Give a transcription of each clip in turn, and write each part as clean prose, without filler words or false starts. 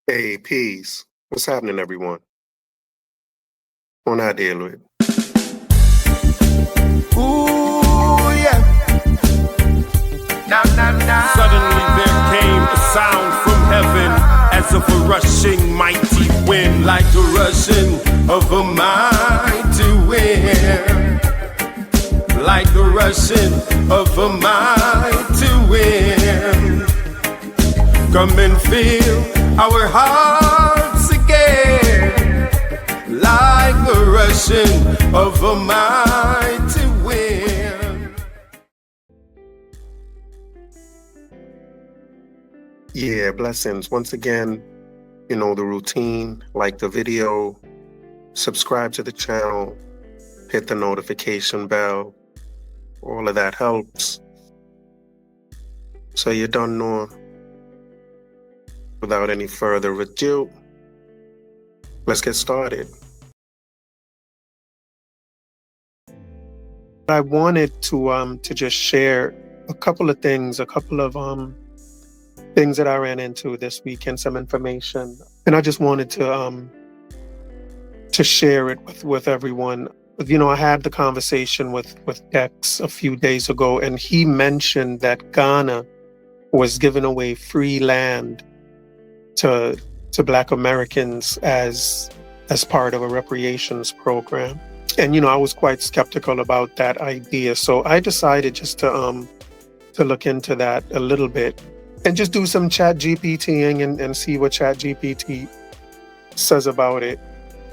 Hey, peace. What's happening, everyone? On our deal with. Ooh, yeah. Nah, nah, nah. Suddenly there came a sound from heaven, as of a rushing mighty wind, like the rushing of a mighty wind, like the rushing of a mighty wind. Come and fill our hearts again, like the rushing of a mighty wind. Yeah, blessings. Once again, you know the routine. Like the video, subscribe to the channel, hit the notification bell. All of that helps. So you don't know. Without any further ado, let's get started. I wanted to just share a couple of things that I ran into this weekend, some information, and I just wanted to share it with everyone. You know, I had the conversation with Dex a few days ago, and he mentioned that Ghana was giving away free land to Black Americans as part of a reparations program. And, you know, I was quite skeptical about that idea. So I decided just to look into that a little bit and just do some chat GPTing and see what chat GPT says about it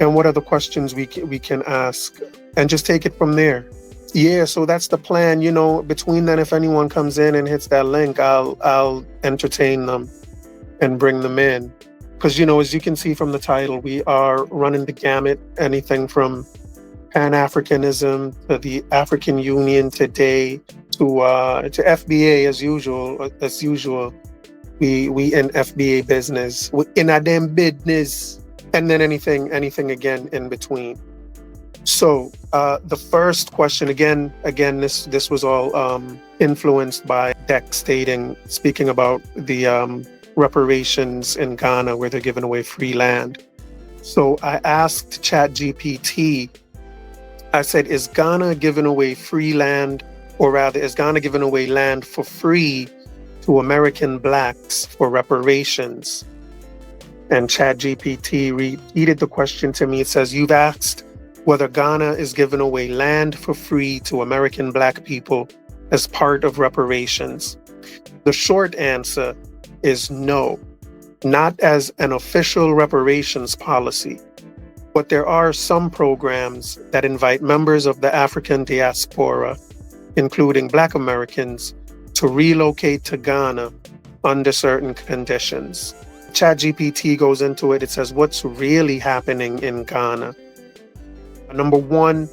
and what other questions we can ask and just take it from there. Yeah, so that's the plan. You know, between then, if anyone comes in and hits that link, I'll entertain them and bring them in. Because, you know, as you can see from the title, we are running the gamut, anything from Pan-Africanism to the African Union today to FBA as usual. We in FBA business, we in our damn business, and then anything again in between. So the first question again, this was all influenced by Dex speaking about the reparations in Ghana where they're giving away free land. So I asked ChatGPT, I said, is Ghana giving away free land, or rather, is Ghana giving away land for free to American Blacks for reparations? And ChatGPT repeated the question to me. It says, you've asked whether Ghana is giving away land for free to American Black people as part of reparations. The short answer is no, not as an official reparations policy, but there are some programs that invite members of the African diaspora, including Black Americans, to relocate to Ghana under certain conditions. ChatGPT goes into it. It says, what's really happening in Ghana? Number one,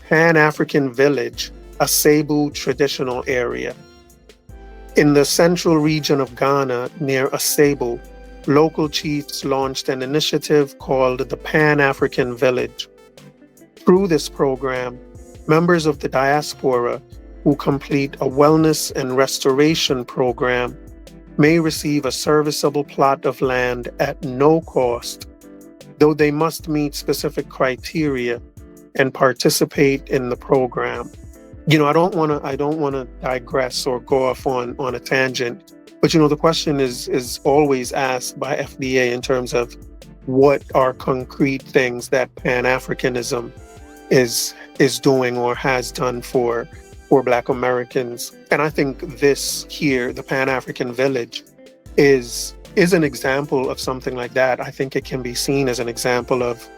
Pan-African village, a Cebu traditional area. In the central region of Ghana, near Cebu, local chiefs launched an initiative called the Pan-African Village. Through this program, members of the diaspora who complete a wellness and restoration program may receive a serviceable plot of land at no cost, though they must meet specific criteria and participate in the program. You know, I don't want to digress or go off on a tangent, but you know, the question is always asked by FBA in terms of what are concrete things that Pan-Africanism is doing or has done for Black Americans. And I think this here, the Pan-African Village, is an example of something like that. I think it can be seen as an example of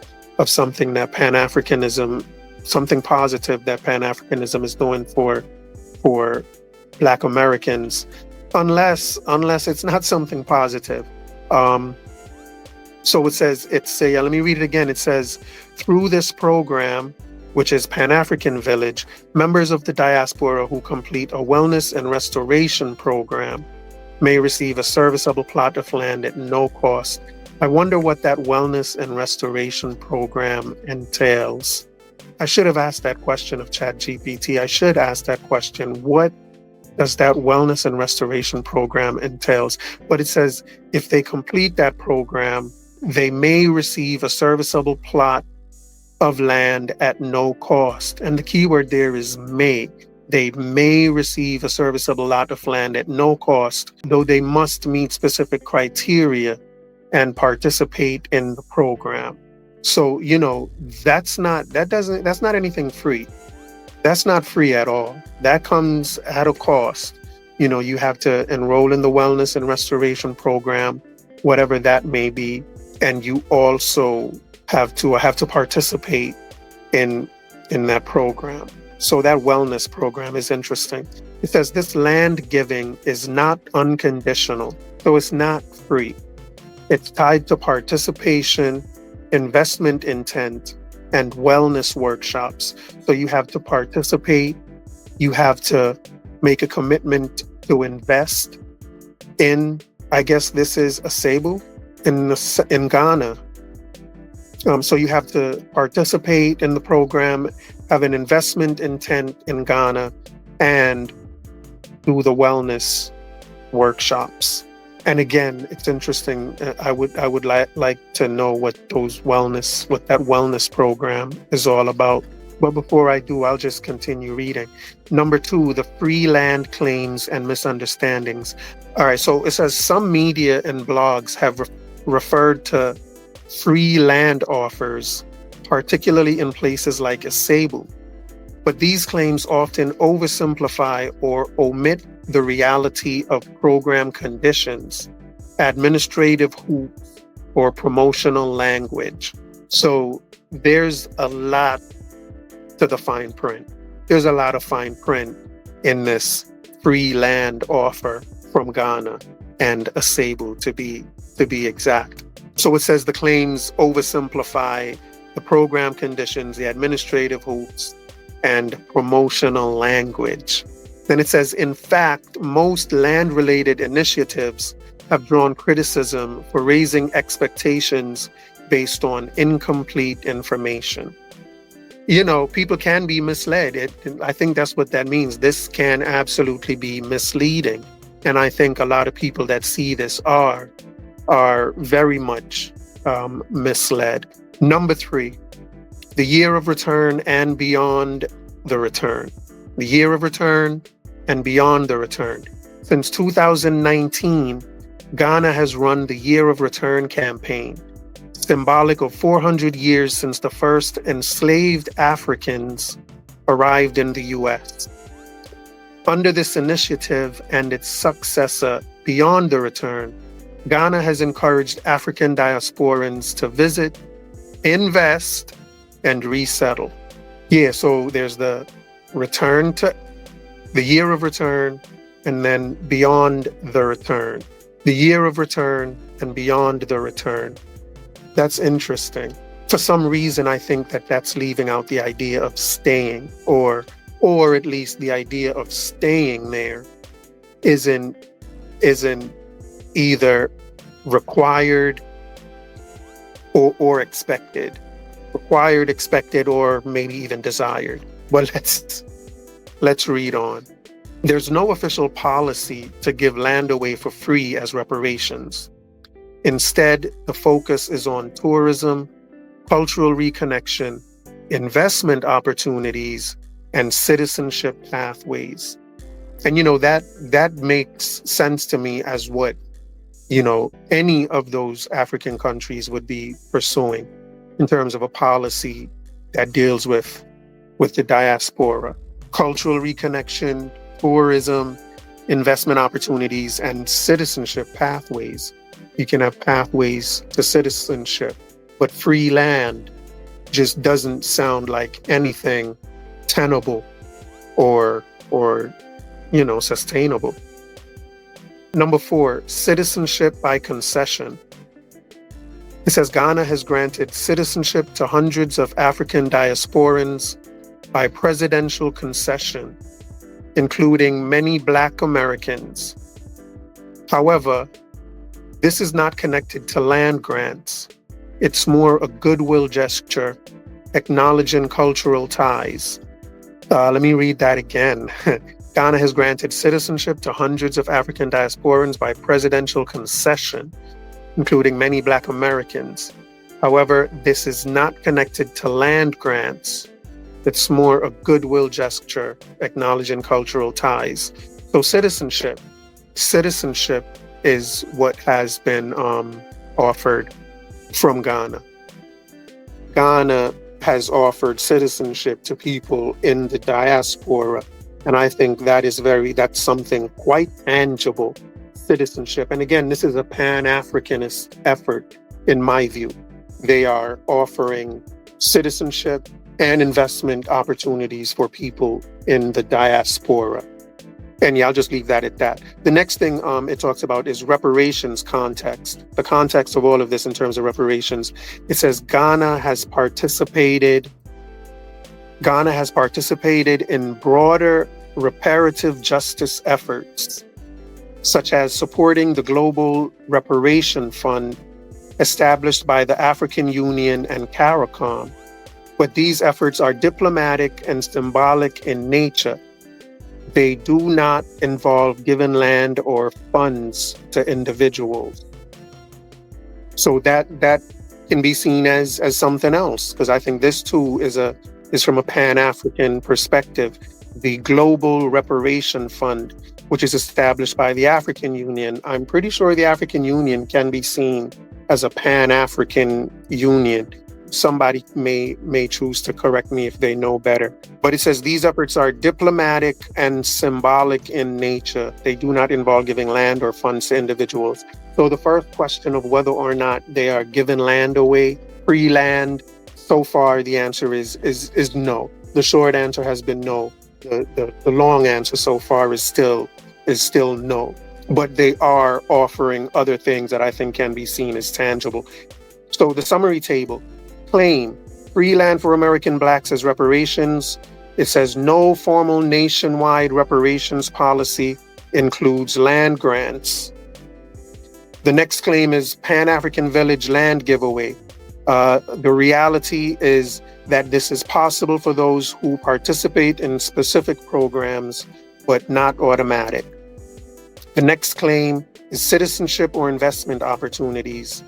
something that Pan-Africanism, something positive that Pan-Africanism is doing for Black Americans, unless it's not something positive. So it says, let me read it again. It says, through this program, which is Pan-African Village, members of the diaspora who complete a wellness and restoration program may receive a serviceable plot of land at no cost. I wonder what that wellness and restoration program entails. I should have asked that question of ChatGPT. I should ask that question. What does that wellness and restoration program entails. But it says if they complete that program, they may receive a serviceable plot of land at no cost. And the key word there is may. They may receive a serviceable lot of land at no cost, though they must meet specific criteria and participate in the program. So, that's not anything free. That's not free at all. That comes at a cost. You have to enroll in the wellness and restoration program, whatever that may be. And you also have to participate in that program. So that wellness program is interesting. It says this land giving is not unconditional, so it's not free. It's tied to participation, investment intent, and wellness workshops. So you have to participate, you have to make a commitment to invest in, I guess this is a Cebu in Ghana. So you have to participate in the program, have an investment intent in Ghana, and do the wellness workshops. And again, it's interesting. I would like to know what that wellness program is all about. But before I do, I'll just continue reading. Number 2, the free land claims and misunderstandings. All right, so it says some media and blogs have referred to free land offers, particularly in places like Cebu. But these claims often oversimplify or omit the reality of program conditions, administrative hoops, or promotional language. So there's a lot to the fine print. There's a lot of fine print in this free land offer from Ghana and Cebu to be exact. So it says the claims oversimplify the program conditions, the administrative hoops, and promotional language. Then it says, in fact, most land-related initiatives have drawn criticism for raising expectations based on incomplete information. People can be misled. I think that's what that means. This can absolutely be misleading. And I think a lot of people that see this are very much misled. Number 3, the year of return and beyond the return. The year of return and beyond the return. Since 2019, Ghana has run the Year of Return campaign, symbolic of 400 years since the first enslaved Africans arrived in the U.S. Under this initiative and its successor, Beyond the Return, Ghana has encouraged African diasporans to visit, invest, and resettle. Yeah, so there's the return to the year of return, and then beyond the return. The year of return and beyond the return. That's interesting. For some reason, I think that's leaving out the idea of staying, or at least the idea of staying there isn't either required or expected. Required, expected, or maybe even desired. Well, let's read on. There's no official policy to give land away for free as reparations. Instead, the focus is on tourism, cultural reconnection, investment opportunities, and citizenship pathways. And that makes sense to me as what any of those African countries would be pursuing in terms of a policy that deals with the diaspora. Cultural reconnection, tourism, investment opportunities, and citizenship pathways. You can have pathways to citizenship, but free land just doesn't sound like anything tenable or sustainable. Number 4, citizenship by concession. It says Ghana has granted citizenship to hundreds of African diasporans by presidential concession, including many Black Americans. However, this is not connected to land grants. It's more a goodwill gesture, acknowledging cultural ties. Let me read that again. Ghana has granted citizenship to hundreds of African diasporans by presidential concession, including many Black Americans. However, this is not connected to land grants. It's more a goodwill gesture, acknowledging cultural ties. So citizenship is what has been offered from Ghana. Ghana has offered citizenship to people in the diaspora, and I think that's something quite tangible, citizenship. And again, this is a Pan-Africanist effort, in my view. They are offering citizenship and investment opportunities for people in the diaspora. And yeah, I'll just leave that at that. The next thing it talks about is reparations context. The context of all of this in terms of reparations. It says Ghana has participated in broader reparative justice efforts, such as supporting the Global Reparations Fund established by the African Union and CARICOM. But these efforts are diplomatic and symbolic in nature. They do not involve giving land or funds to individuals. So that can be seen as something else, because I think this too is from a Pan-African perspective. The Global Reparations Fund, which is established by the African Union. I'm pretty sure the African Union can be seen as a Pan-African union. Somebody may choose to correct me if they know better. But it says these efforts are diplomatic and symbolic in nature. They do not involve giving land or funds to individuals. So the first question of whether or not they are giving land away, free land, so far the answer is no. The short answer has been no. The long answer so far is still no. But they are offering other things that I think can be seen as tangible. So the summary table: claim, free land for American Blacks as reparations. It says no formal nationwide reparations policy includes land grants. The next claim is Pan-African Village land giveaway. The reality is that this is possible for those who participate in specific programs, but not automatic. The next claim is citizenship or investment opportunities.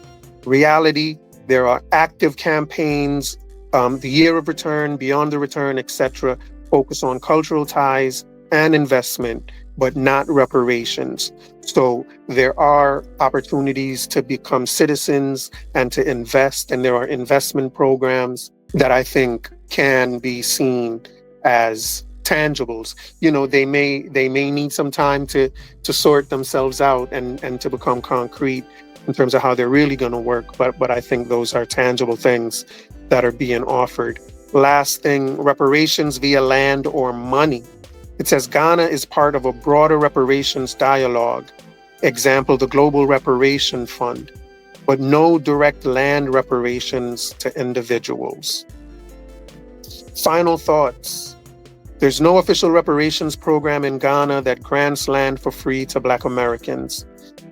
Reality, there are active campaigns, the year of return, beyond the return, etc., focus on cultural ties and investment, but not reparations. So there are opportunities to become citizens and to invest, and there are investment programs that I think can be seen as tangibles. You know, they may need some time to sort themselves out and to become concrete in terms of how they're really going to work. But I think those are tangible things that are being offered. Last thing, reparations via land or money. It says Ghana is part of a broader reparations dialogue. Example, the Global Reparations Fund, but no direct land reparations to individuals. Final thoughts. There's no official reparations program in Ghana that grants land for free to Black Americans.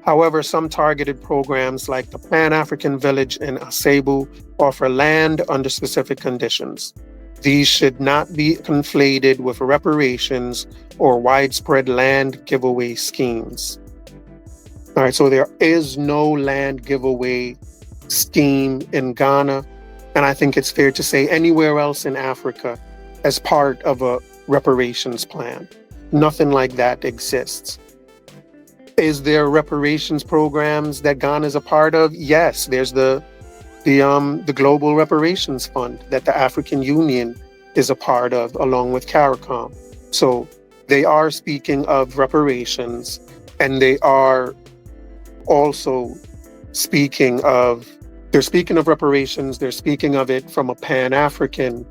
However, some targeted programs like the Pan-African Village in Asebu offer land under specific conditions. These should not be conflated with reparations or widespread land giveaway schemes. All right, so there is no land giveaway scheme in Ghana, and I think it's fair to say anywhere else in Africa as part of a reparations plan. Nothing like that exists. Is there reparations programs that Ghana is a part of? Yes, there's the Global Reparations Fund that the African Union is a part of, along with CARICOM. So they are speaking of reparations, and they are also speaking of reparations. They're speaking of it from a Pan-African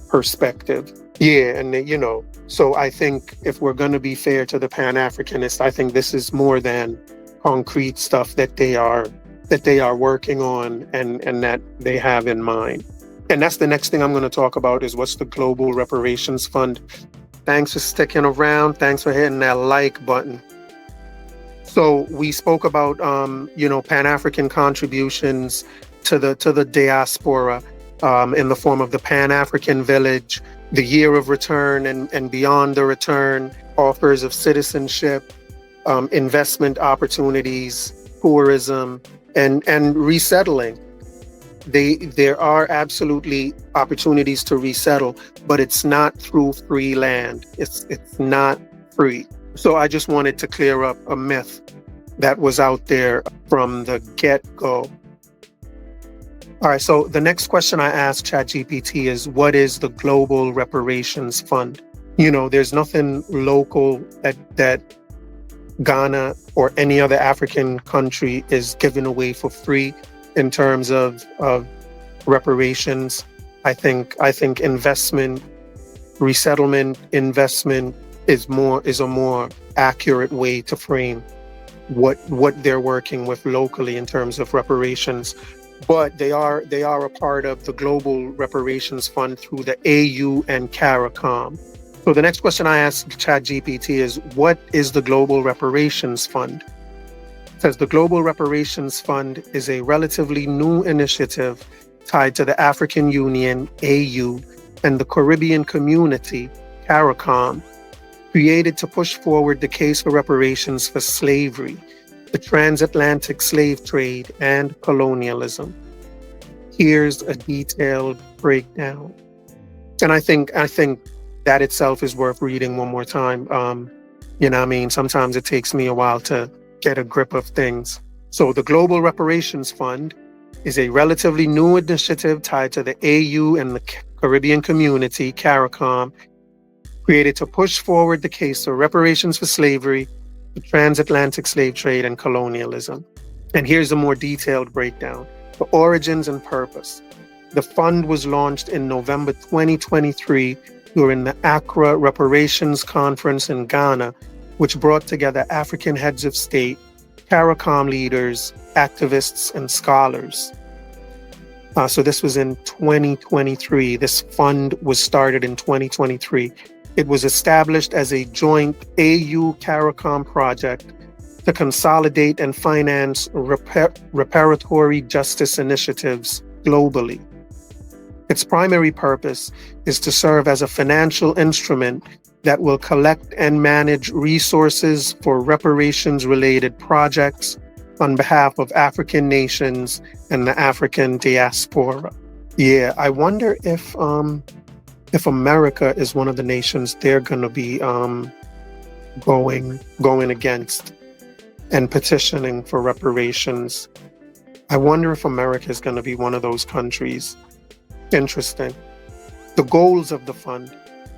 perspective. Yeah, and so I think if we're going to be fair to the Pan-Africanists, I think this is more than concrete stuff that they are working on and that they have in mind. And that's the next thing I'm going to talk about, is what's the Global Reparations Fund. Thanks for sticking around. Thanks for hitting that like button. So we spoke about Pan-African contributions to the diaspora in the form of the Pan-African Village, the year of return and beyond the return, offers of citizenship, investment opportunities, tourism, and resettling. There are absolutely opportunities to resettle, but it's not through free land. It's not free. So I just wanted to clear up a myth that was out there from the get-go. All right, so the next question I asked ChatGPT is, what is the Global Reparations Fund? You know, there's nothing local that Ghana or any other African country is giving away for free in terms of reparations. I think investment, resettlement, investment is a more accurate way to frame what they're working with locally in terms of reparations. But they are a part of the Global Reparations Fund through the AU and CARICOM. So the next question I asked ChatGPT is, what is the Global Reparations Fund? It says the Global Reparations Fund is a relatively new initiative tied to the African Union, AU, and the Caribbean Community, CARICOM, created to push forward the case for reparations for slavery, the transatlantic slave trade, and colonialism. Here's a detailed breakdown. And I think that itself is worth reading one more time. You know what I mean? Sometimes it takes me a while to get a grip of things. So the Global Reparations Fund is a relatively new initiative tied to the AU and the Caribbean Community, CARICOM, created to push forward the case for reparations for slavery, the transatlantic slave trade, and colonialism. And here's a more detailed breakdown. The origins and purpose. The fund was launched in November 2023 during the Accra Reparations Conference in Ghana, which brought together African heads of state, CARICOM leaders, activists, and scholars. So this was in 2023. This fund was started in 2023. It was established as a joint AU-CARICOM project to consolidate and finance reparatory justice initiatives globally. Its primary purpose is to serve as a financial instrument that will collect and manage resources for reparations-related projects on behalf of African nations and the African diaspora. Yeah, I wonder if America is one of the nations they're going to be going against and petitioning for reparations. I wonder if America is going to be one of those countries. Interesting. The goals of the fund.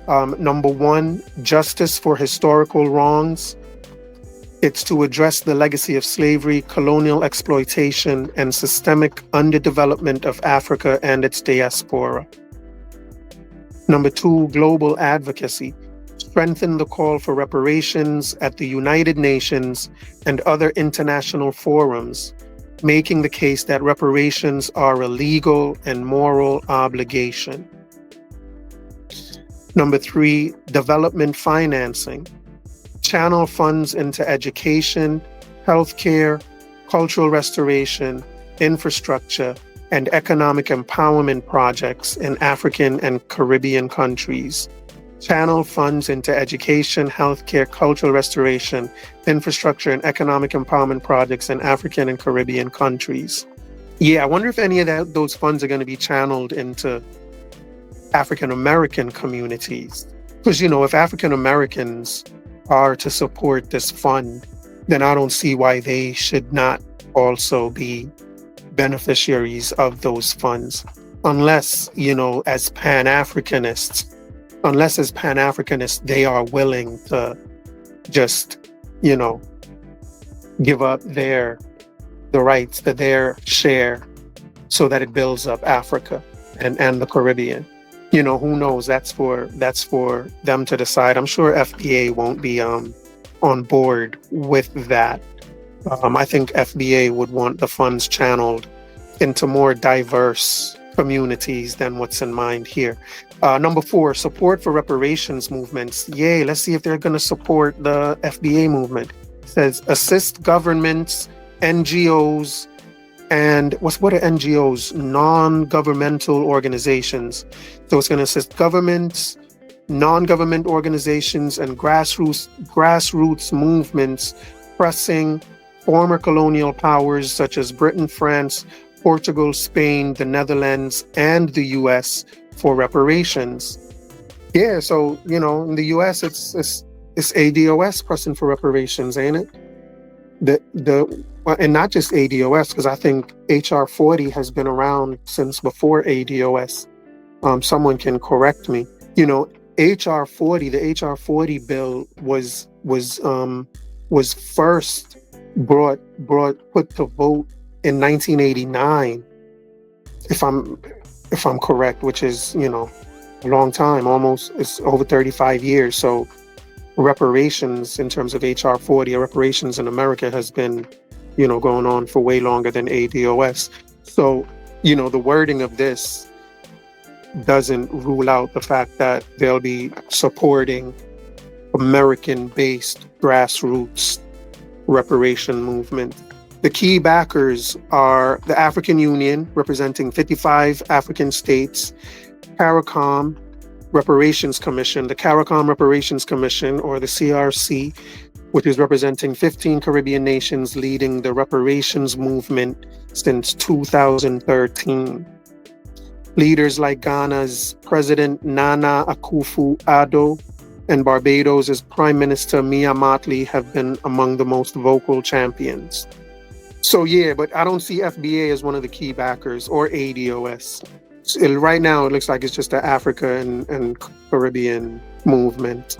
Number one, justice for historical wrongs. It's to address the legacy of slavery, colonial exploitation, and systemic underdevelopment of Africa and its diaspora. Number two, global advocacy. Strengthen the call for reparations at the United Nations and other international forums, making the case that reparations are a legal and moral obligation. Number three, development financing. Channel funds into education, healthcare, cultural restoration, infrastructure, and economic empowerment projects in African and Caribbean countries. Channel funds into education, healthcare, cultural restoration, infrastructure, and economic empowerment projects in African and Caribbean countries. Yeah, I wonder if any of those funds are going to be channeled into African American communities. Because, you know, if African Americans are to support this fund, then I don't see why they should not also be beneficiaries of those funds. Unless, you know, as Pan-Africanists, they are willing to just, you know, give up the rights to their share so that it builds up Africa and the Caribbean. You know, who knows? That's for them to decide. I'm sure FBA won't be on board with that. I think FBA would want the funds channeled into more diverse communities than what's in mind here. Number four, support for reparations movements. Yay, let's see if they're going to support the FBA movement. It says assist governments, NGOs, and what are NGOs? Non-governmental organizations. So it's going to assist governments, non-government organizations and grassroots movements pressing former colonial powers such as Britain, France, Portugal, Spain, the Netherlands, and the US for reparations. Yeah, so, in the US, it's ADOS pressing for reparations, ain't it? And not just ADOS, because I think HR 40 has been around since before ADOS. Someone can correct me. HR 40, the HR 40 bill was first put to vote in 1989, if I'm correct, which is a long time, almost it's over 35 years. So reparations in terms of HR 40, reparations in America has been going on for way longer than ADOS. So the wording of this doesn't rule out the fact that they'll be supporting American-based grassroots reparation movement. The key backers are the African Union, representing 55 African states, CARICOM Reparations Commission, the CARICOM Reparations Commission, or the CRC, which is representing 15 Caribbean nations leading the reparations movement since 2013. Leaders like Ghana's President Nana Akufo-Addo and Barbados' Prime Minister Mia Mottley have been among the most vocal champions. So yeah, but I don't see FBA as one of the key backers or ADOS. Right now, it looks like it's just the Africa and Caribbean movement.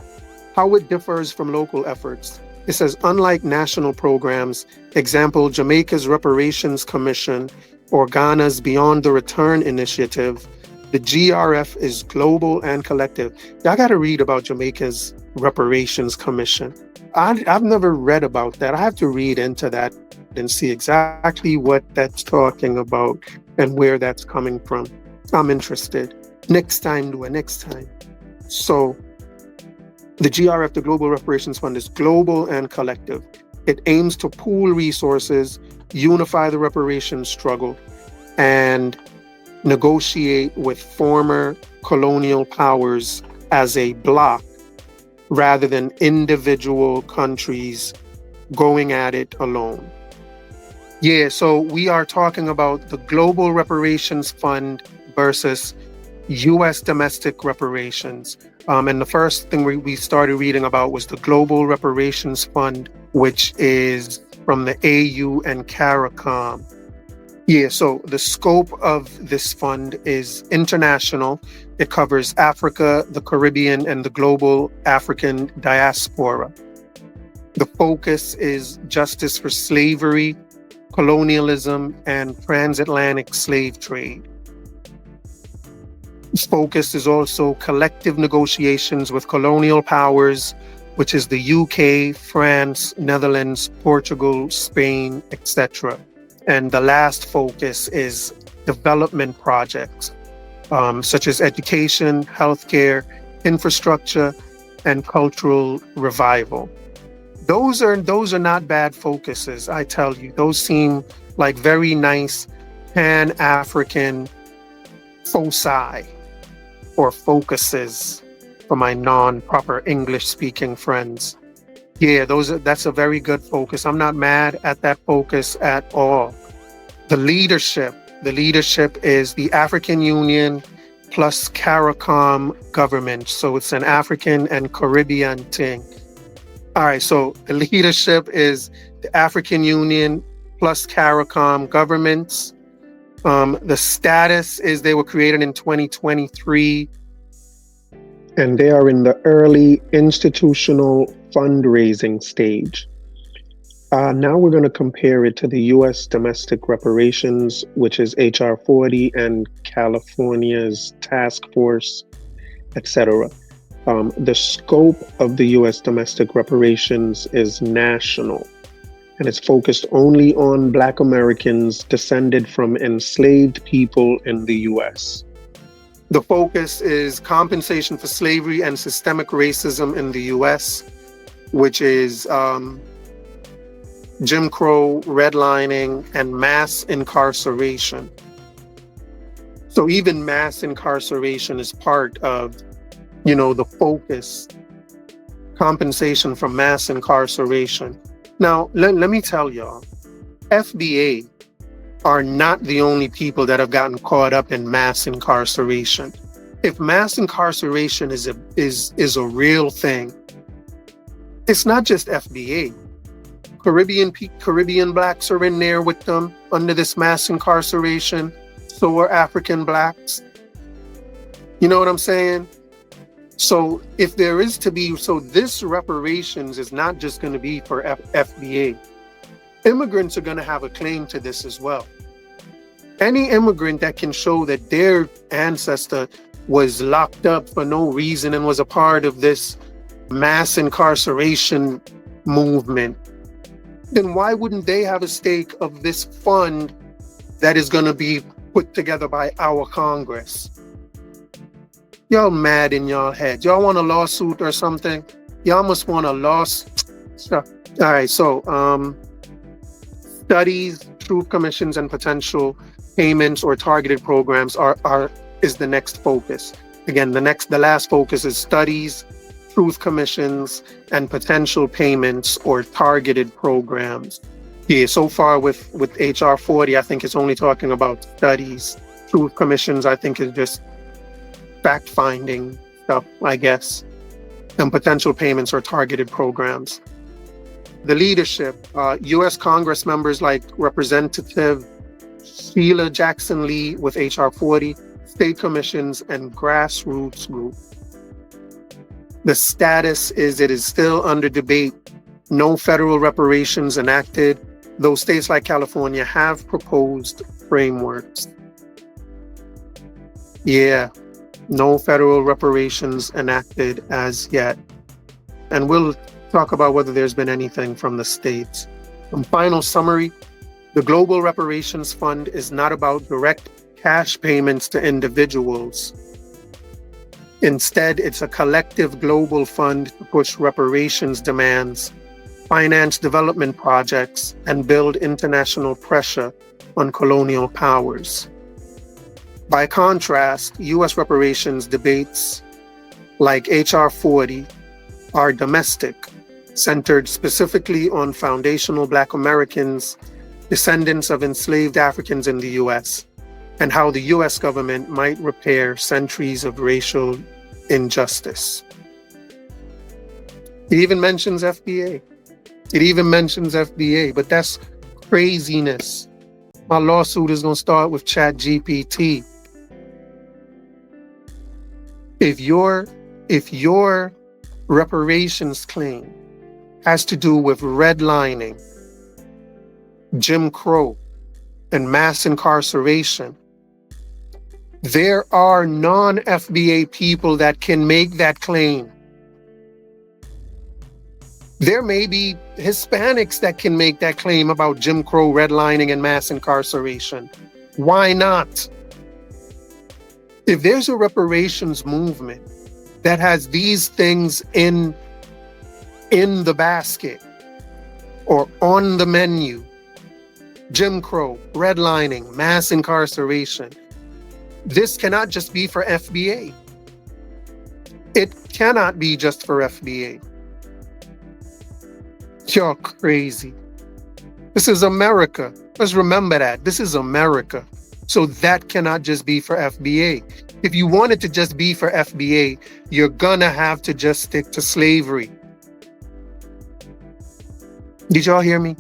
How it differs from local efforts. It says, unlike national programs, example, Jamaica's Reparations Commission or Ghana's Beyond the Return Initiative, the GRF is global and collective. Y'all got to read about Jamaica's Reparations Commission. I've never read about that. I have to read into that and see exactly what that's talking about and where that's coming from. I'm interested. Next time. So the GRF, the Global Reparations Fund, is global and collective. It aims to pool resources, unify the reparations struggle, and negotiate with former colonial powers as a bloc rather than individual countries going at it alone. Yeah, so we are talking about the Global Reparations Fund versus U.S. domestic reparations. And the first thing we started reading about was the Global Reparations Fund, which is from the AU and CARICOM. Yeah, so the scope of this fund is international. It covers Africa, the Caribbean, and the global African diaspora. The focus is justice for slavery, colonialism, and transatlantic slave trade. Its focus is also collective negotiations with colonial powers, which is the UK, France, Netherlands, Portugal, Spain, etc. And the last focus is development projects, such as education, healthcare, infrastructure, and cultural revival. Those are not bad focuses, I tell you. Those seem like very nice Pan-African foci or focuses for my non-proper English-speaking friends. Yeah, that's a very good focus. I'm not mad at that focus at all. The leadership is the African Union plus CARICOM government. So it's an African and Caribbean thing. All right, so the leadership is the African Union plus CARICOM governments. The status is they were created in 2023, and they are in the early institutional fundraising stage. Now we're going to compare it to the U.S. domestic reparations, which is HR 40 and California's task force, etc. The scope of the U.S. domestic reparations is national, and it's focused only on Black Americans descended from enslaved people in the U.S. The focus is compensation for slavery and systemic racism in the U.S., which is Jim Crow, redlining, and mass incarceration. So even mass incarceration is part of, the focus, compensation from mass incarceration. Now, let me tell y'all, FBA are not the only people that have gotten caught up in mass incarceration. If mass incarceration is a real thing, it's not just FBA. Caribbean blacks are in there with them under this mass incarceration. So are African blacks. You know what I'm saying? So if there is to be, so this reparations is not just going to be for FBA. Immigrants are going to have a claim to this as well. Any immigrant that can show that their ancestor was locked up for no reason and was a part of this mass incarceration movement, then why wouldn't they have a stake of this fund that is going to be put together by our Congress? Y'all mad in y'all head. Y'all want a lawsuit or something? Y'all must want a lawsuit. All right, so studies, truth commissions, and potential payments or targeted programs is the next focus. Again, the last focus is studies, truth commissions, and potential payments or targeted programs. Yeah, so far with HR 40, I think it's only talking about studies. Truth commissions, I think, is just fact-finding stuff, I guess. And potential payments or targeted programs. The leadership, U.S. Congress members like Representative Sheila Jackson Lee with HR 40, state commissions, and grassroots group. The status is it is still under debate. No federal reparations enacted, though states like California have proposed frameworks. Yeah, no federal reparations enacted as yet. And we'll talk about whether there's been anything from the states. And final summary, the Global Reparations Fund is not about direct cash payments to individuals. Instead, it's a collective global fund to push reparations demands, finance development projects, and build international pressure on colonial powers. By contrast, U.S. reparations debates like HR 40 are domestic, centered specifically on foundational Black Americans, descendants of enslaved Africans in the U.S., and how the U.S. government might repair centuries of racial injustice. It even mentions FBA. But that's craziness. My lawsuit is going to start with ChatGPT. If your reparations claim has to do with redlining, Jim Crow, and mass incarceration, there are non-FBA people that can make that claim. There may be Hispanics that can make that claim about Jim Crow, redlining, and mass incarceration. Why not? If there's a reparations movement that has these things in the basket or on the menu, Jim Crow, redlining, mass incarceration, this cannot just be for FBA. It cannot be just for FBA. Y'all crazy. This is America. Let's remember that. This is America. So that cannot just be for FBA. If you want it to just be for FBA, you're gonna have to just stick to slavery. Did y'all hear me?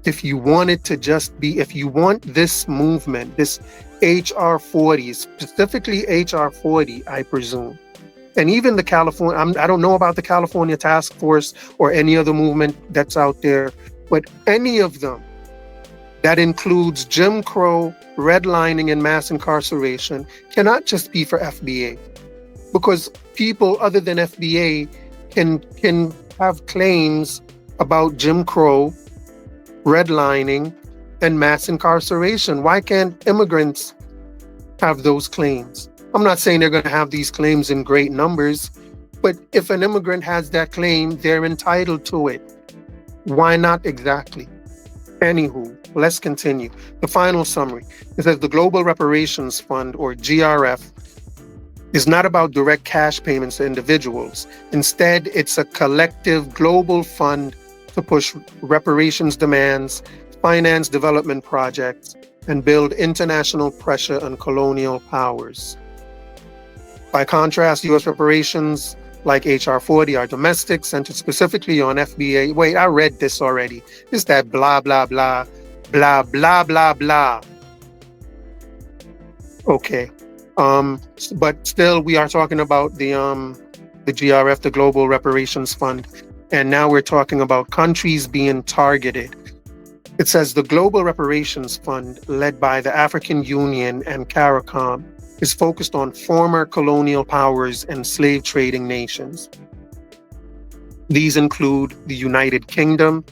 If you want it to just be, if you want this movement, this HR 40, specifically HR 40, I presume, and even the California, I don't know about the California Task Force or any other movement that's out there, but any of them that includes Jim Crow, redlining, and mass incarceration cannot just be for FBA, because people other than FBA can have claims about Jim Crow, redlining, and mass incarceration. Why can't immigrants have those claims? I'm not saying they're going to have these claims in great numbers, but if an immigrant has that claim, they're entitled to it. Why not exactly? Anywho, let's continue. The final summary. It says the Global Reparations Fund, or GRF, is not about direct cash payments to individuals. Instead, it's a collective global fund to push reparations demands, finance development projects, and build international pressure on colonial powers. By contrast, U.S. reparations like H.R. 40 are domestic, centered specifically on FBA. Wait, I read this already. It's that blah, blah, blah, blah, blah, blah, blah. Okay. But still, we are talking about the GRF, the Global Reparations Fund, and now we're talking about countries being targeted. It says the Global Reparations Fund, led by the African Union and CARICOM, is focused on former colonial powers and slave trading nations. These include the United Kingdom.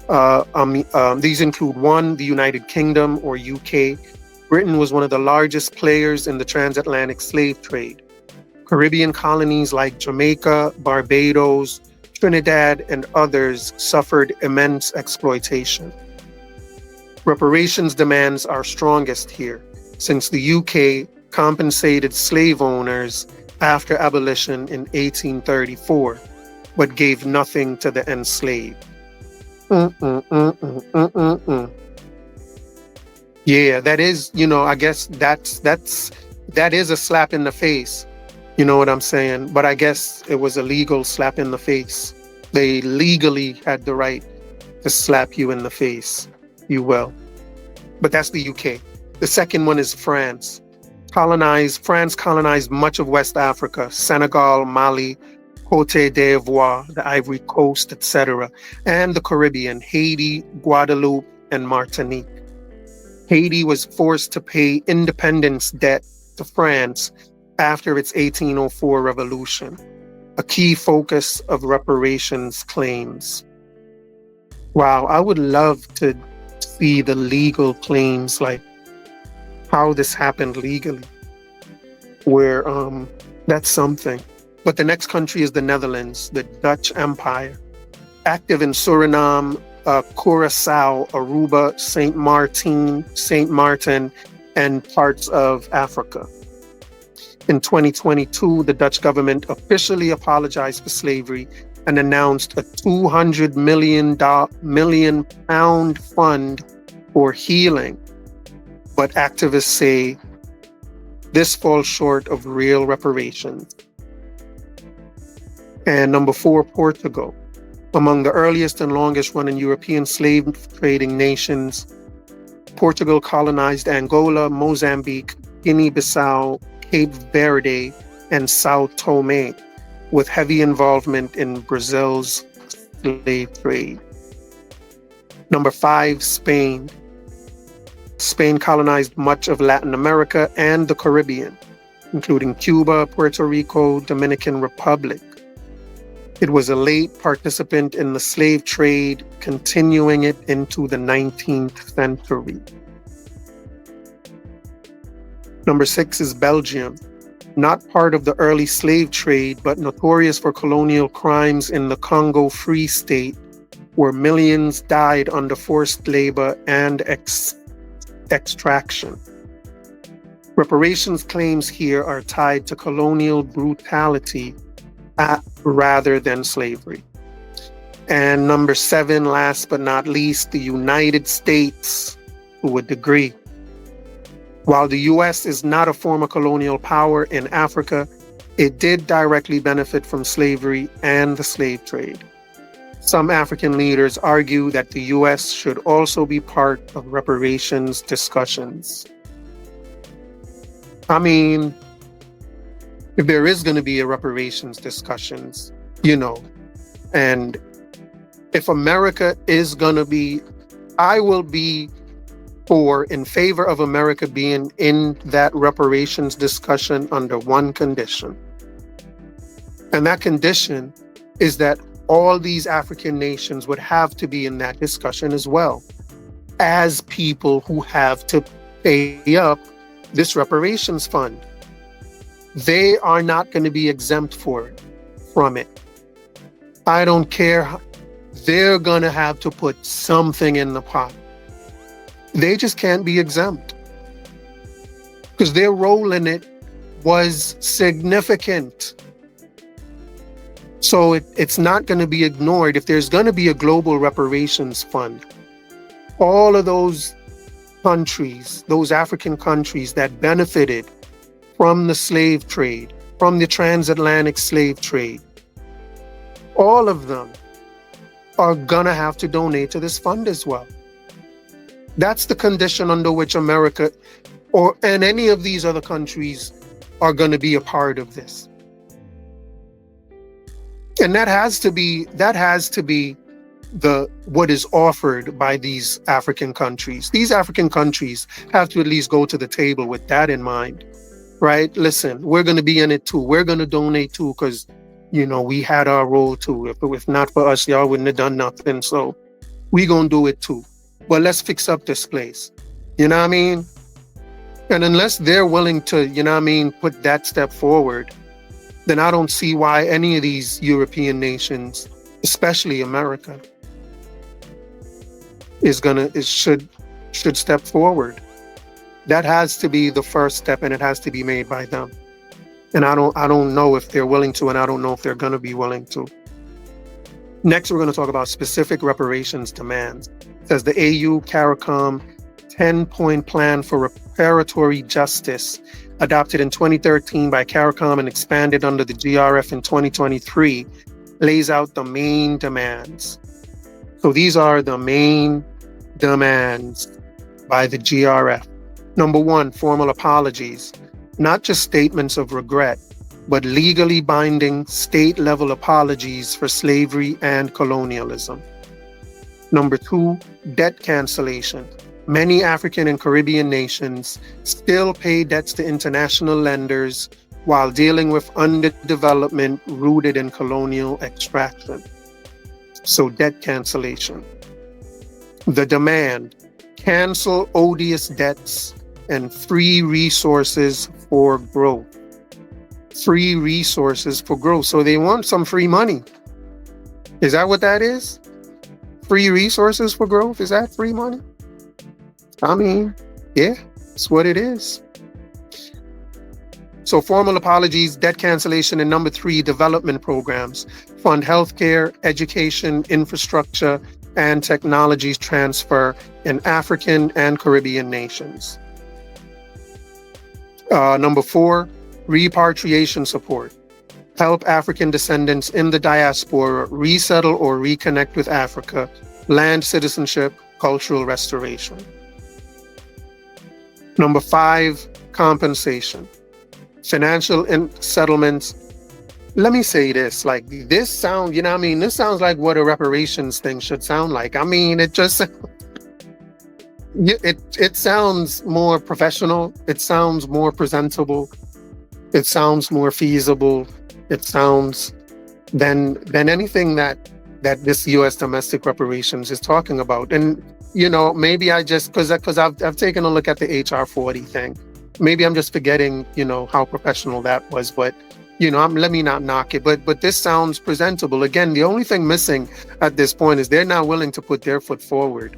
These include one, the United Kingdom or UK. Britain was one of the largest players in the transatlantic slave trade. Caribbean colonies like Jamaica, Barbados, Trinidad, and others suffered immense exploitation. Reparations demands are strongest here, since the UK compensated slave owners after abolition in 1834, but gave nothing to the enslaved. Yeah, that is, I guess that is a slap in the face. You know what I'm saying? But I guess it was a legal slap in the face. They legally had the right to slap you in the face. You will. But that's the UK. The second one is France. France colonized much of West Africa, Senegal, Mali, Côte d'Ivoire, the Ivory Coast, etc., and the Caribbean, Haiti, Guadeloupe, and Martinique. Haiti was forced to pay independence debt to France after its 1804 revolution, a key focus of reparations claims. Wow, I would love to see the legal claims, like how this happened legally, where that's something. But the next country is the Netherlands, the Dutch Empire, active in Suriname, Curacao, Aruba, Saint Martin, and parts of Africa. In 2022, the Dutch government officially apologized for slavery and announced a £200 million fund for healing. But activists say this falls short of real reparations. And number 4, Portugal. Among the earliest and longest running European slave trading nations, Portugal colonized Angola, Mozambique, Guinea-Bissau, Cape Verde, and Sao Tome, with heavy involvement in Brazil's slave trade. Number 5, Spain. Spain colonized much of Latin America and the Caribbean, including Cuba, Puerto Rico, Dominican Republic. It was a late participant in the slave trade, continuing it into the 19th century. Number 6 is Belgium. Not part of the early slave trade, but notorious for colonial crimes in the Congo Free State, where millions died under forced labor and extraction. Reparations claims here are tied to colonial brutality rather than slavery. And number 7, last but not least, the United States, to a degree. While the U.S. is not a former colonial power in Africa, it did directly benefit from slavery and the slave trade. Some African leaders argue that the U.S. should also be part of reparations discussions. I mean, if there is going to be a reparations discussions, and if America is going to be, I will be in favor of America being in that reparations discussion under one condition. And that condition is that all these African nations would have to be in that discussion as well, as people who have to pay up this reparations fund. They are not going to be exempt from it. I don't care. They're going to have to put something in the pot. They just can't be exempt, because they're rolling it was significant. So it's not going to be ignored. If there's going to be a global reparations fund, all of those countries, those African countries that benefited from the slave trade, from the transatlantic slave trade, all of them are going to have to donate to this fund as well. That's the condition under which America and any of these other countries are going to be a part of this. And that has to be what is offered by these African countries. These African countries have to at least go to the table with that in mind, right? Listen, we're going to be in it too. We're going to donate too because, we had our role too. If not for us, y'all wouldn't have done nothing. So we going to do it too. But let's fix up this place. You know what I mean? And unless they're willing to, put that step forward, then I don't see why any of these European nations, especially America, should step forward. That has to be the first step, and it has to be made by them. And I don't know if they're willing to, and I don't know if they're going to be willing to. Next, we're going to talk about specific reparations demands. It says the AU CARICOM 10-point plan for reparatory justice, adopted in 2013 by CARICOM and expanded under the GRF in 2023, lays out the main demands. So these are the main demands by the GRF. Number one, formal apologies, not just statements of regret, but legally binding state-level apologies for slavery and colonialism. Number two, debt cancellation. Many African and Caribbean nations still pay debts to international lenders while dealing with underdevelopment rooted in colonial extraction. So debt cancellation. The demand, cancel odious debts and free resources for growth. Free resources for growth. So they want some free money. Is that what that is? Free resources for growth? Is that free money? I mean, yeah, it's what it is. So formal apologies, debt cancellation, and number three, development programs fund healthcare, education, infrastructure, and technologies transfer in African and Caribbean nations. Number four, repatriation support. Help African descendants in the diaspora resettle or reconnect with Africa, land citizenship, cultural restoration. Number five, compensation. Financial settlements. Let me say this, this sounds, this sounds like what a reparations thing should sound like. I mean, it just, it sounds more professional. It sounds more presentable. It sounds more feasible. It sounds than anything that this U.S. domestic reparations is talking about. And maybe I just, because I've taken a look at the HR 40 thing. Maybe I'm just forgetting, how professional that was. But, let me not knock it. But this sounds presentable. Again, the only thing missing at this point is they're not willing to put their foot forward.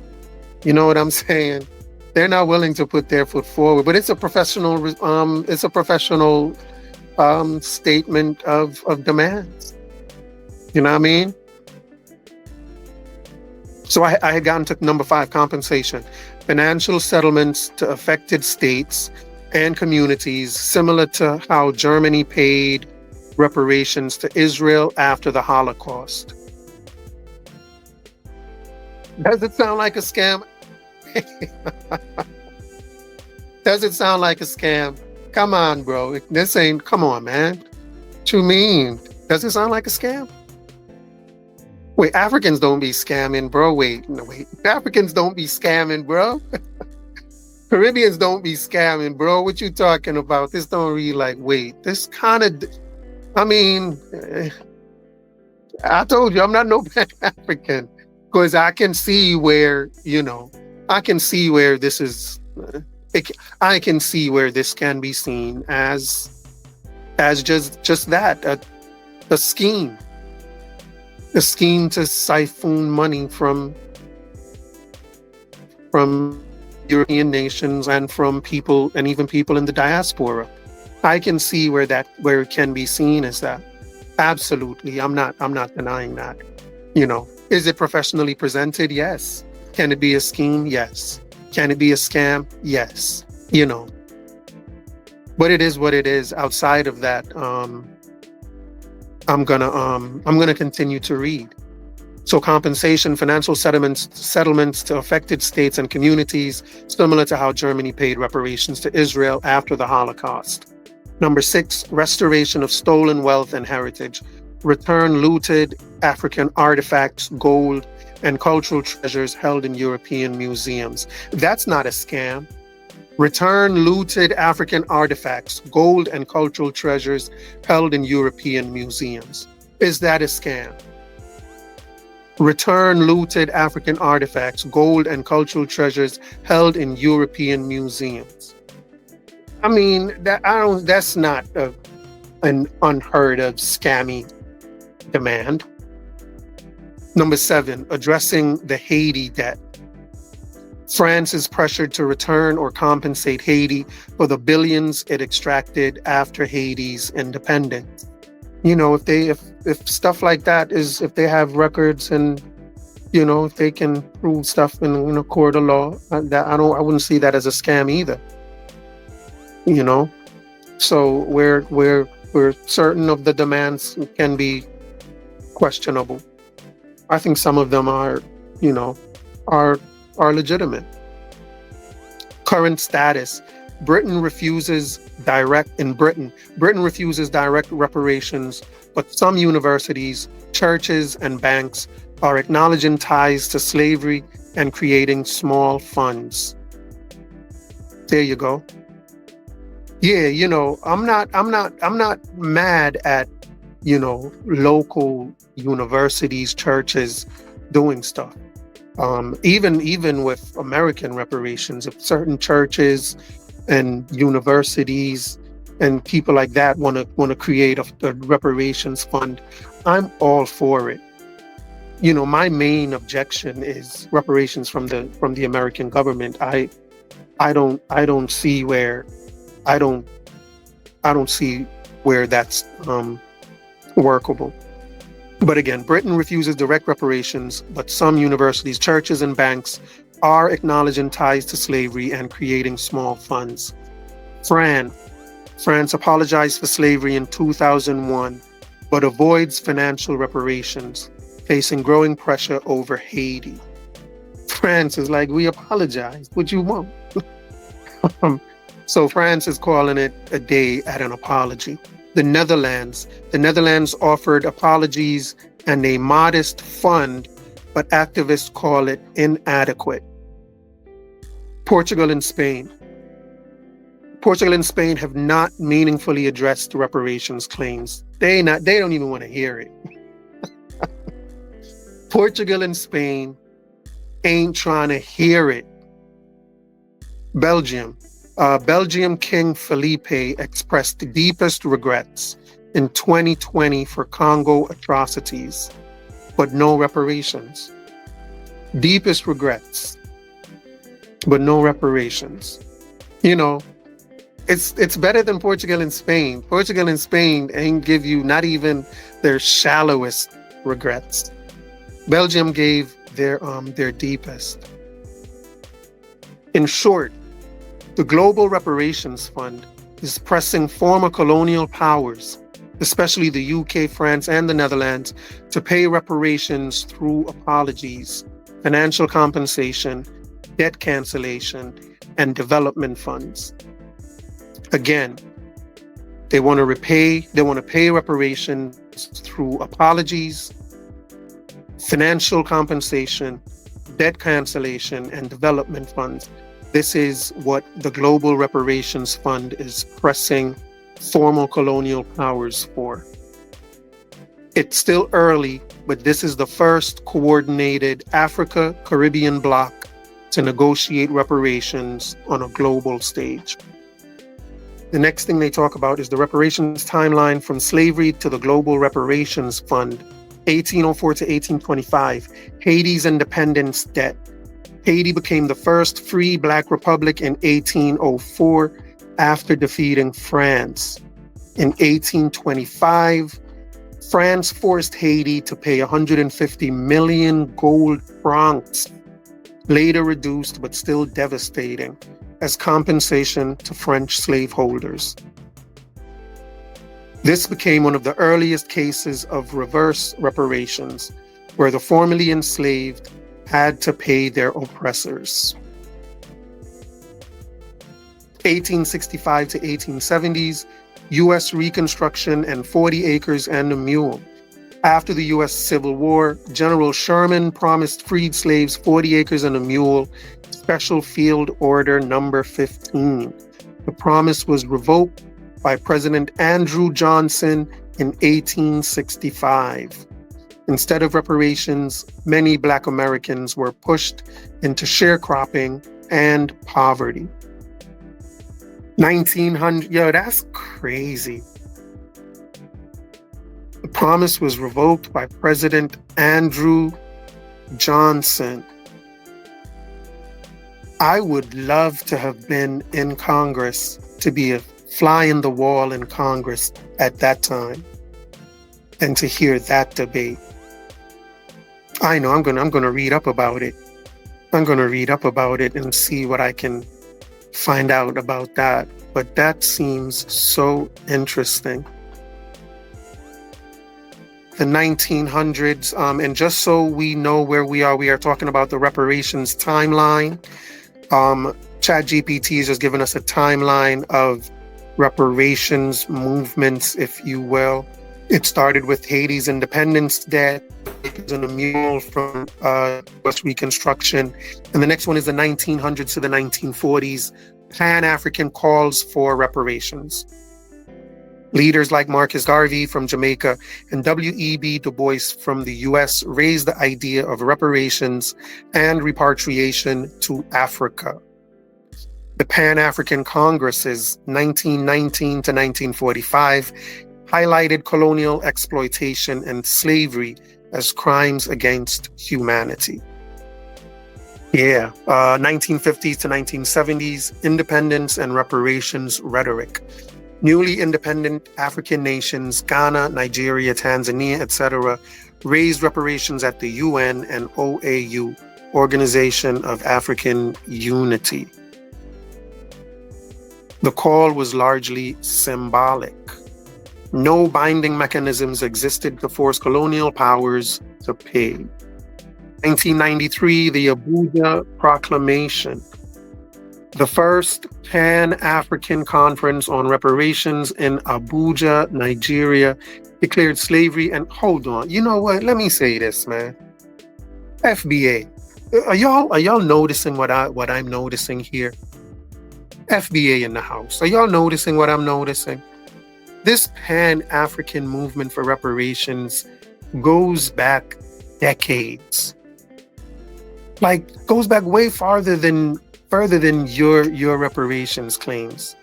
You know what I'm saying? They're not willing to put their foot forward. But it's a professional, statement of demands. You know what I mean? So I had gotten to number five, compensation. Financial settlements to affected states and communities, similar to how Germany paid reparations to Israel after the Holocaust. Does it sound like a scam? Does it sound like a scam? Come on, bro. Come on, man. What you mean? Does it sound like a scam? Wait, Africans don't be scamming, bro. Wait. Africans don't be scamming, bro. Caribbeans don't be scamming, bro. What you talking about? This don't read this kind of, I told you, I'm not no Pan-African because I can see where, I can see where this is, I can see where this can be seen as just that, a scheme. A scheme to siphon money from European nations and from people, and even people in the diaspora. I can see where it can be seen as that. Absolutely. I'm not denying that. Is it professionally presented? Yes. Can it be a scheme? Yes. Can it be a scam? Yes. But it is what it is. Outside of that, I'm gonna continue to read. So compensation, financial settlements to affected states and communities, similar to how Germany paid reparations to Israel after the Holocaust. Number 6, restoration of stolen wealth and heritage. Return looted African artifacts, gold, and cultural treasures held in European museums. That's not a scam. Return looted African artifacts, gold, and cultural treasures held in European museums. Is that a scam? Return looted African artifacts, gold, and cultural treasures held in European museums. I mean, that's not an unheard of scammy demand. Number 7, addressing the Haiti debt. France is pressured to return or compensate Haiti for the billions it extracted after Haiti's independence. If stuff like that if they have records and if they can prove stuff in a court of law, I wouldn't see that as a scam either. So we're certain of the demands can be questionable. I think some of them are legitimate. Current status. Britain refuses direct reparations, but some universities, churches, and banks are acknowledging ties to slavery and creating small funds. There you go. Yeah, I'm not mad at local universities, churches doing stuff. Even with American reparations, if certain churches and universities and people like that want to create a reparations fund, I'm all for it. My main objection is reparations from the American government. I don't see where that's workable. But again, Britain refuses direct reparations, but some universities, churches, and banks are acknowledging ties to slavery and creating small funds. France apologized for slavery in 2001, but avoids financial reparations, facing growing pressure over Haiti. France is like, we apologize. What you want? So France is calling it a day at an apology. The Netherlands offered apologies and a modest fund, but activists call it inadequate. Portugal and Spain have not meaningfully addressed reparations claims. They don't even want to hear it. Portugal and Spain ain't trying to hear it. Belgium King Felipe expressed the deepest regrets in 2020 for Congo atrocities, but no reparations. Deepest regrets, but no reparations. It's better than Portugal and Spain. Portugal and Spain ain't give you not even their shallowest regrets. Belgium gave their deepest. In short, the Global Reparations Fund is pressing former colonial powers, especially the UK, France, and the Netherlands, to pay reparations through apologies, financial compensation, debt cancellation, and development funds. Again, they want to pay reparations through apologies, financial compensation, debt cancellation, and development funds. This is what the Global Reparations Fund is pressing former colonial powers for. It's still early, but this is the first coordinated Africa-Caribbean bloc to negotiate reparations on a global stage. The next thing they talk about is the reparations timeline from slavery to the Global Reparations Fund, 1804 to 1825, Haiti's independence debt. Haiti became the first free Black republic in 1804. after defeating France. In 1825, France forced Haiti to pay 150 million gold francs, later reduced but still devastating, as compensation to French slaveholders. This became one of the earliest cases of reverse reparations, where the formerly enslaved had to pay their oppressors. 1865 to 1870s, U.S. Reconstruction and 40 Acres and a Mule. After the U.S. Civil War, General Sherman promised freed slaves 40 acres and a mule, Special Field Order Number 15. The promise was revoked by President Andrew Johnson in 1865. Instead of reparations, many Black Americans were pushed into sharecropping and poverty. 1900, yo, that's crazy. The promise was revoked by President Andrew Johnson. I would love to have been in Congress, to be a fly in the wall in Congress at that time, and to hear that debate. I know I'm gonna read up about it. I'm gonna read up about it and see what I can find out about that. But that seems so interesting. The 1900s, and just so we know where we are talking about the reparations timeline. ChatGPT has just given us a timeline of reparations movements, if you will. It started with Haiti's independence debt and a mule from U.S. Reconstruction. And the next one is the 1900s to the 1940s, Pan-African calls for reparations. Leaders like Marcus Garvey from Jamaica and W.E.B. Du Bois from the U.S. raised the idea of reparations and repatriation to Africa. The Pan-African Congresses, 1919 to 1945, highlighted colonial exploitation and slavery as crimes against humanity. 1950s to 1970s, independence and reparations rhetoric. Newly independent African nations, Ghana, Nigeria, Tanzania, etc., raised reparations at the UN and OAU, Organization of African Unity. The call was largely symbolic. No binding mechanisms existed to force colonial powers to pay. 1993, the Abuja Proclamation. The first Pan-African Conference on Reparations in Abuja, Nigeria, declared slavery and hold on. You know what? Let me say this, man. FBA. Are y'all noticing what I'm noticing here? FBA in the house. Are y'all noticing what I'm noticing? This Pan-African movement for reparations goes back decades. Like, goes back way further than your reparations claims.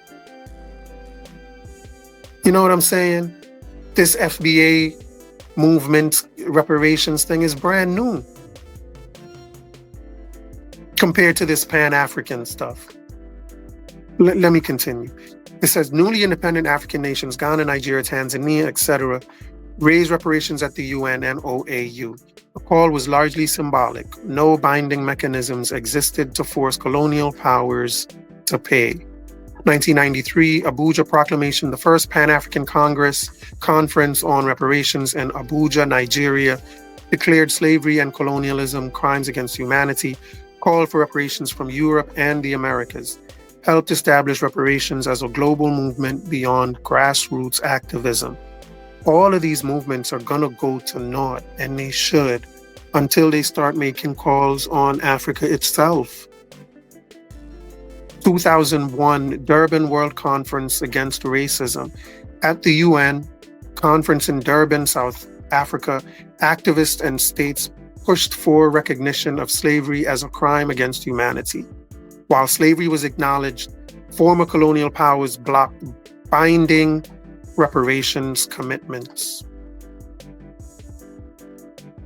You know what I'm saying? This FBA movement reparations thing is brand new compared to this Pan-African stuff. Let me continue. It says newly independent African nations, Ghana, Nigeria, Tanzania, etc., raised reparations at the UN and OAU. The call was largely symbolic. No binding mechanisms existed to force colonial powers to pay. 1993, Abuja Proclamation, the first Pan-African Conference on Reparations in Abuja, Nigeria, declared slavery and colonialism crimes against humanity, called for reparations from Europe and the Americas, helped establish reparations as a global movement beyond grassroots activism. All of these movements are going to go to naught, and they should, until they start making calls on Africa itself. 2001 Durban World Conference Against Racism. At the UN conference in Durban, South Africa, activists and states pushed for recognition of slavery as a crime against humanity. While slavery was acknowledged, former colonial powers blocked binding reparations commitments.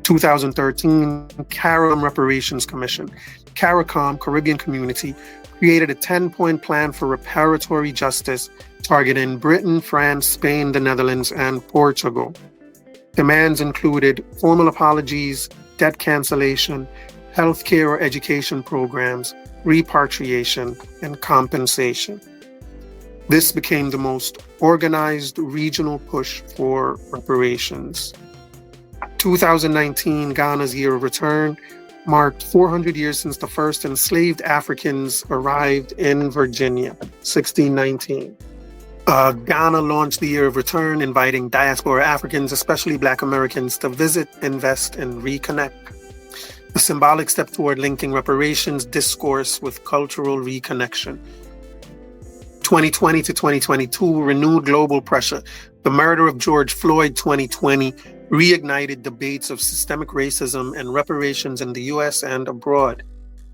2013 CARICOM Reparations Commission. CARICOM, Caribbean Community, created a 10-point plan for reparatory justice targeting Britain, France, Spain, the Netherlands, and Portugal. Demands included formal apologies, debt cancellation, healthcare or education programs, repatriation, and compensation. This became the most organized regional push for reparations. 2019, Ghana's Year of Return, marked 400 years since the first enslaved Africans arrived in Virginia, 1619. Ghana launched the Year of Return, inviting diaspora Africans, especially Black Americans, to visit, invest, and reconnect. A symbolic step toward linking reparations discourse with cultural reconnection. 2020 to 2022, renewed global pressure. The murder of George Floyd 2020 reignited debates of systemic racism and reparations in the US and abroad.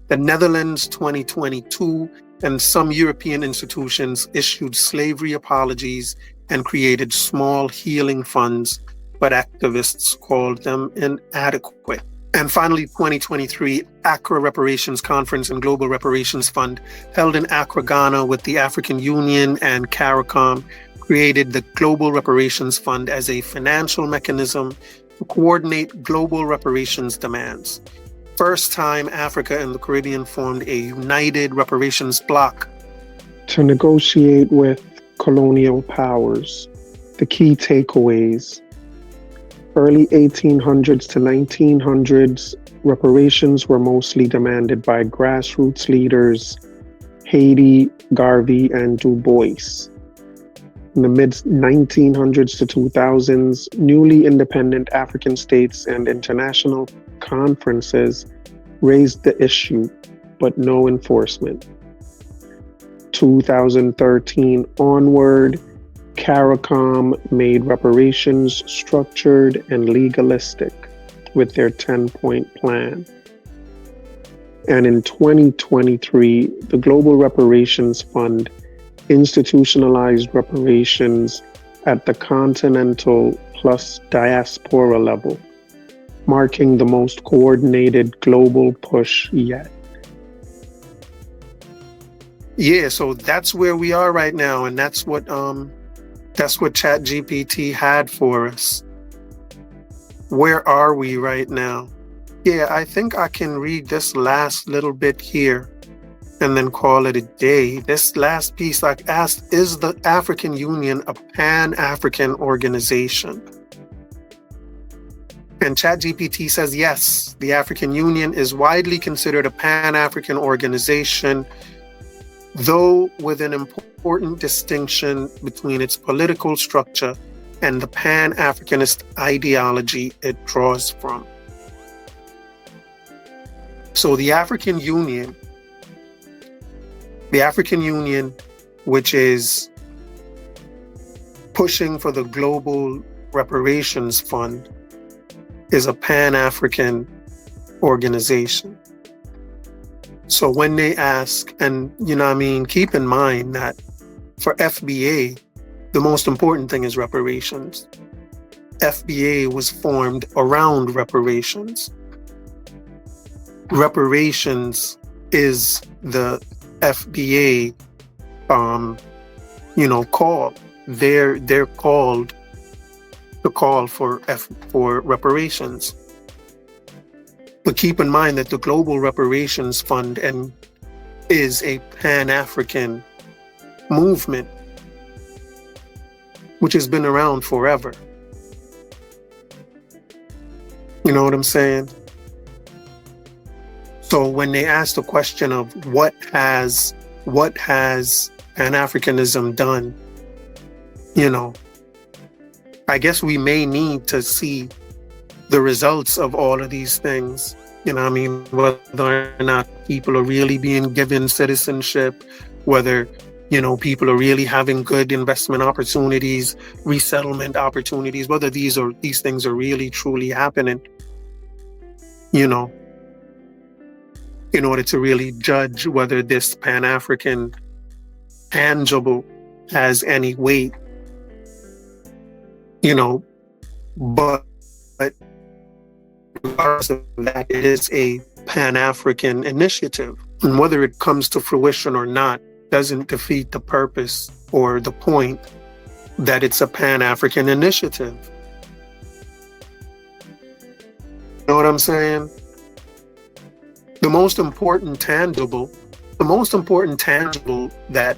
The Netherlands 2022 and some European institutions issued slavery apologies and created small healing funds, but activists called them inadequate. And finally, 2023, Accra Reparations Conference and Global Reparations Fund, held in Accra, Ghana, with the African Union and CARICOM, created the Global Reparations Fund as a financial mechanism to coordinate global reparations demands. First time Africa and the Caribbean formed a united reparations bloc to negotiate with colonial powers. The key takeaways: early 1800s to 1900s, reparations were mostly demanded by grassroots leaders Haiti, Garvey, and Du Bois. In the mid-1900s to 2000s, newly independent African states and international conferences raised the issue, but no enforcement. 2013 onward, CARICOM made reparations structured and legalistic with their 10-point plan. And in 2023, the Global Reparations Fund institutionalized reparations at the continental plus diaspora level, marking the most coordinated global push yet. Yeah, so that's where we are right now, and that's what ChatGPT had for us. Where are we right now? Yeah, I think I can read this last little bit here and then call it a day. This last piece, like, asked, is the African Union a Pan-African organization? And ChatGPT says yes, the African Union is widely considered a Pan-African organization, though with an important distinction between its political structure and the Pan-Africanist ideology it draws from. So the African Union, which is pushing for the Global Reparations Fund, is a Pan-African organization. So when they ask, and keep in mind that for FBA, the most important thing is reparations. FBA was formed around reparations. Reparations is the FBA call. They're called the call for reparations. But keep in mind that the Global Reparations Fund is a Pan-African movement, which has been around forever. You know what I'm saying? So when they ask the question of what has Pan-Africanism done, I guess we may need to see the results of all of these things. Whether or not people are really being given citizenship, whether, people are really having good investment opportunities, resettlement opportunities, whether these things are really truly happening, in order to really judge whether this Pan-African tangible has any weight, but regardless of that, it is a Pan-African initiative. And whether it comes to fruition or not doesn't defeat the purpose or the point that it's a Pan-African initiative. You know what I'm saying? The most important tangible that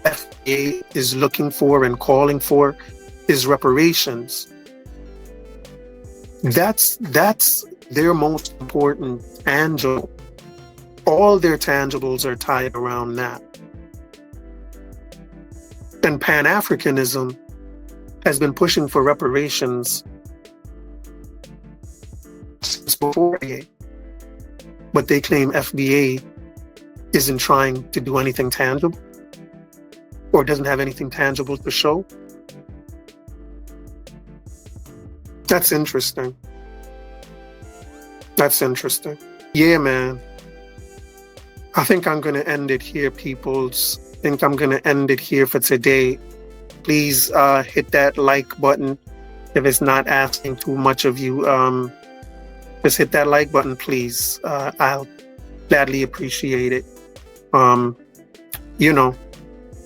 FBA is looking for and calling for is reparations. That's their most important tangible. All their tangibles are tied around that. And Pan-Africanism has been pushing for reparations since before FBA. But they claim FBA isn't trying to do anything tangible or doesn't have anything tangible to show. That's interesting. That's interesting. Yeah, man. I think I'm going to end it here, peoples. I think I'm going to end it here for today. Please hit that like button if it's not asking too much of you. Just hit that like button, please. I'll gladly appreciate it.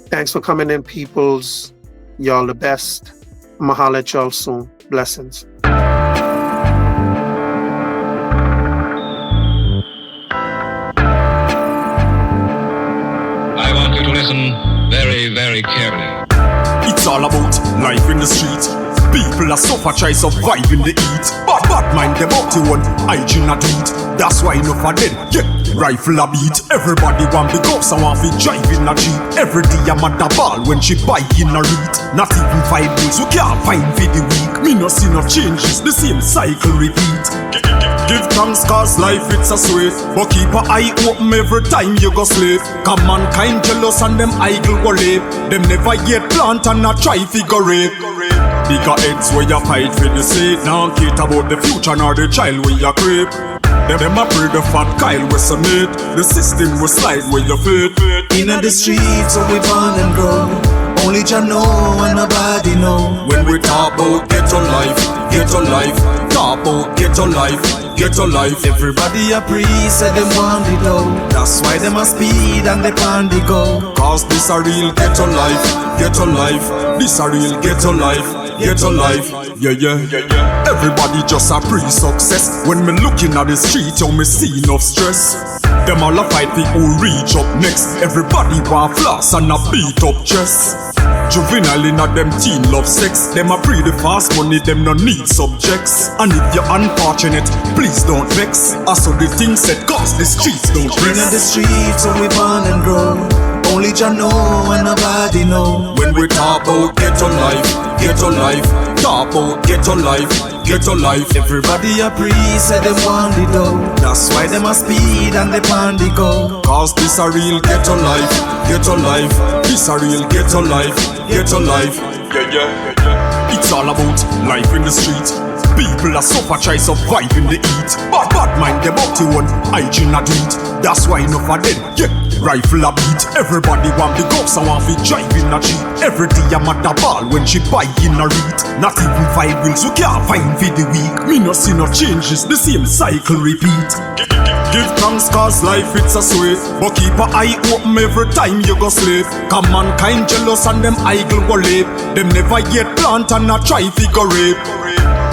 Thanks for coming in, peoples. Y'all the best. I'ma holla at y'all soon. Blessings. I want you to listen very, very carefully. It's all about life in the street. People are suffer, try survive in the heat. Bad mind them out to one, hygiene a do it. That's why enough of them, rifle a beat. Everybody want big ups and want to drive in a Jeep. Every day I'm at the ball when she bike in a read. Not even 5 bills, we can't find for the week. Me no see no changes, the same cycle repeat. Give thanks cause life it's a sweet. But keep an eye open every time you go sleep. Cause mankind jealous and them idle go live. Them never yet plant and not try figure it. Bigger heads where you fight for the seed. Now care about the future nor the child where you creep. Them a pray the fat Kyle we submit. The system will slide where you fit. In the streets so we born and grow. Only Jah know and nobody know. When we talk about ghetto life, talk about ghetto life. Everybody a priest said them want it though. That's why them a speed and they pan the go. Cause this a real ghetto life. This a real ghetto life. Yeah. Everybody just a pre-success. When me looking at the street, you me see enough stress. Them all a fight people reach up next. Everybody want floss and a beat up chest. Juvenile in a them teen love sex. Them a breed the fast money, them no need subjects. And if you're unfortunate, please don't vex. Also the things said cause the streets don't rest. In the streets so we born and grow. Only Jah know and nobody know. When we talk about ghetto life, talk about ghetto life. Everybody a priest said them want it though. That's why them a speed and they pan the go. Cause this a real ghetto life. This a real ghetto life. Yeah. It's all about life in the street. People are suffer, try survive in the heat. Bad mind them out to one, hygiene a do it. That's why enough of them, rifle a beat. Everybody want big ups and want to drive in a Jeep. Every day I'm at the ball when she bike in a read. Not even 5 bills, we can't find for the week. Me no see no changes, the same cycle repeat. Give thanks cause life it's a sweet. But keep an eye open every time you go sleep. Cause mankind jealous and them idle go live. Them never yet plant and not try figure it.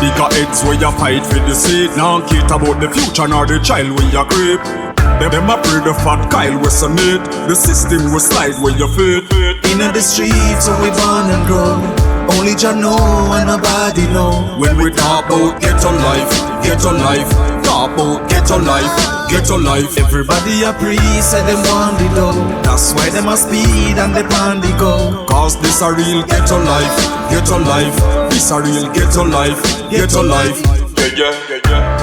Bigger heads where you fight for the seed. Now care about the future nor the child where you creep. Them a pray the fat Kyle we submit. The system will slide where you fit. In the streets so we born and grow. Only Jah know and nobody know. When we talk about ghetto life, talk about ghetto life. Everybody a priest said them want it though. That's why them a speed and they pan the go. Cause this a real ghetto life. This a real ghetto life. Yeah.